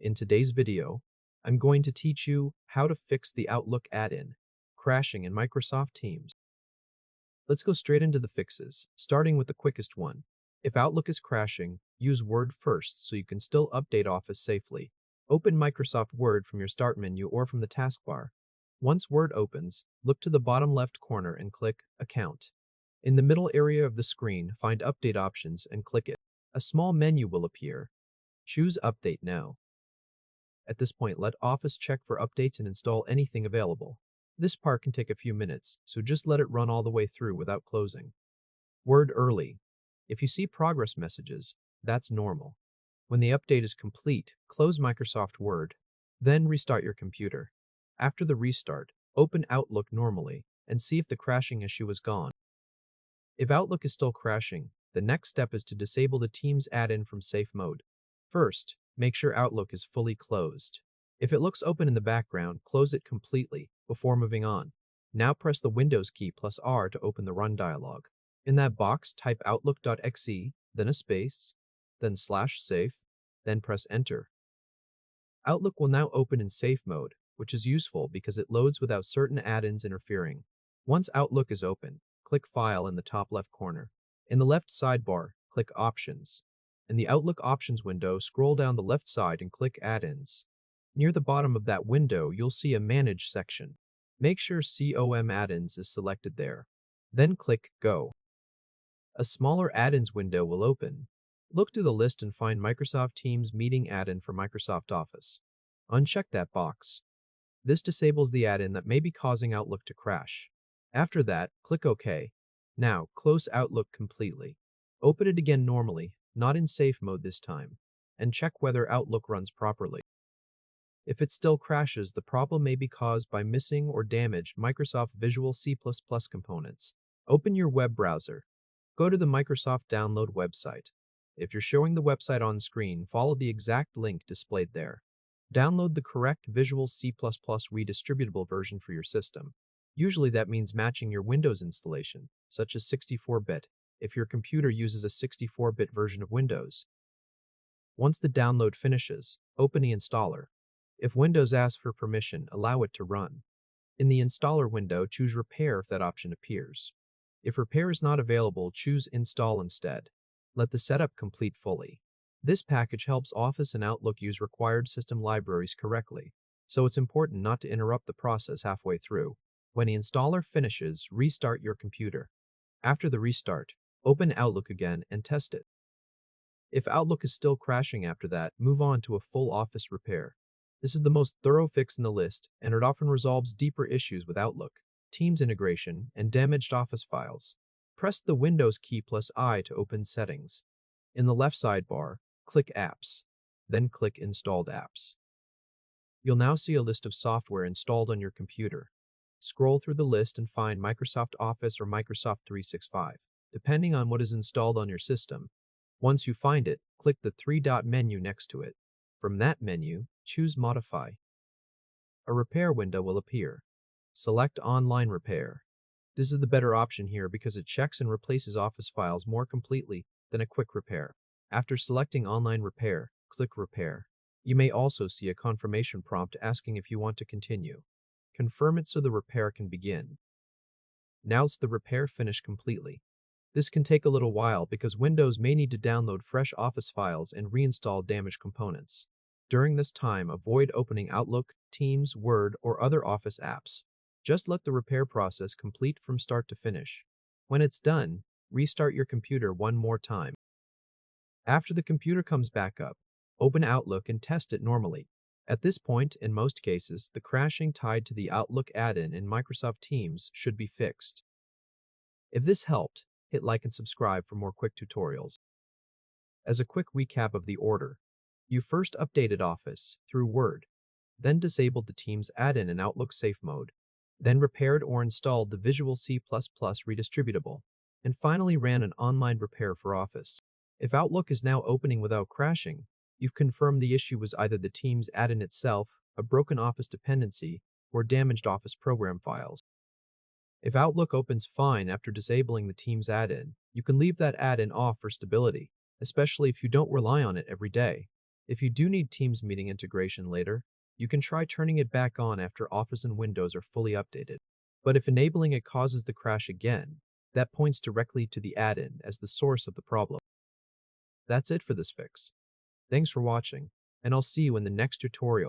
In today's video, I'm going to teach you how to fix the Outlook add-in crashing in Microsoft Teams. Let's go straight into the fixes, starting with the quickest one. If Outlook is crashing, use Word first so you can still update Office safely. Open Microsoft Word from your Start menu or from the taskbar. Once Word opens, look to the bottom left corner and click Account. In the middle area of the screen, find Update Options and click it. A small menu will appear. Choose Update Now. At this point, let Office check for updates and install anything available. This part can take a few minutes, so just let it run all the way through without closing. Word early. If you see progress messages, that's normal. When the update is complete, close Microsoft Word, then restart your computer. After the restart, open Outlook normally and see if the crashing issue is gone. If Outlook is still crashing, the next step is to disable the Teams add-in from safe mode. First, make sure Outlook is fully closed. If it looks open in the background, close it completely before moving on. Now press the Windows key plus R to open the Run dialog. In that box, type outlook.exe, then a space, then /safe, then press Enter. Outlook will now open in safe mode, which is useful because it loads without certain add-ins interfering. Once Outlook is open, click File in the top left corner. In the left sidebar, click Options. In the Outlook Options window, scroll down the left side and click Add-ins. Near the bottom of that window, you'll see a Manage section. Make sure COM Add-ins is selected there. Then click Go. A smaller Add-ins window will open. Look through the list and find Microsoft Teams Meeting add-in for Microsoft Office. Uncheck that box. This disables the add-in that may be causing Outlook to crash. After that, click OK. Now, close Outlook completely. Open it again normally, not in safe mode this time, and check whether Outlook runs properly. If it still crashes, the problem may be caused by missing or damaged Microsoft Visual C++ components. Open your web browser. Go to the Microsoft Download website. If you're showing the website on screen, follow the exact link displayed there. Download the correct Visual C++ redistributable version for your system. Usually that means matching your Windows installation, such as 64-bit, if your computer uses a 64-bit version of Windows. Once the download finishes, open the installer. If Windows asks for permission, allow it to run. In the installer window, choose Repair if that option appears. If Repair is not available, choose Install instead. Let the setup complete fully. This package helps Office and Outlook use required system libraries correctly, so it's important not to interrupt the process halfway through. When the installer finishes, restart your computer. After the restart, open Outlook again and test it. If Outlook is still crashing after that, move on to a full Office repair. This is the most thorough fix in the list, and it often resolves deeper issues with Outlook, Teams integration, and damaged Office files. Press the Windows key plus I to open Settings. In the left sidebar, click Apps, then click Installed Apps. You'll now see a list of software installed on your computer. Scroll through the list and find Microsoft Office or Microsoft 365, depending on what is installed on your system. Once you find it, click the three-dot menu next to it. From that menu, choose Modify. A repair window will appear. Select Online Repair. This is the better option here because it checks and replaces Office files more completely than a quick repair. After selecting Online Repair, click Repair. You may also see a confirmation prompt asking if you want to continue. Confirm it so the repair can begin. Now's the repair finished completely. This can take a little while because Windows may need to download fresh Office files and reinstall damaged components. During this time, avoid opening Outlook, Teams, Word, or other Office apps. Just let the repair process complete from start to finish. When it's done, restart your computer one more time. After the computer comes back up, open Outlook and test it normally. At this point, in most cases, the crashing tied to the Outlook add-in in Microsoft Teams should be fixed. If this helped, hit like and subscribe for more quick tutorials. As a quick recap of the order, you first updated Office through Word, then disabled the Teams add-in in Outlook Safe Mode, then repaired or installed the Visual C++ Redistributable, and finally ran an online repair for Office. If Outlook is now opening without crashing, you've confirmed the issue was either the Teams add-in itself, a broken Office dependency, or damaged Office program files. If Outlook opens fine after disabling the Teams add-in, you can leave that add-in off for stability, especially if you don't rely on it every day. If you do need Teams meeting integration later, you can try turning it back on after Office and Windows are fully updated. But if enabling it causes the crash again, that points directly to the add-in as the source of the problem. That's it for this fix. Thanks for watching, and I'll see you in the next tutorial.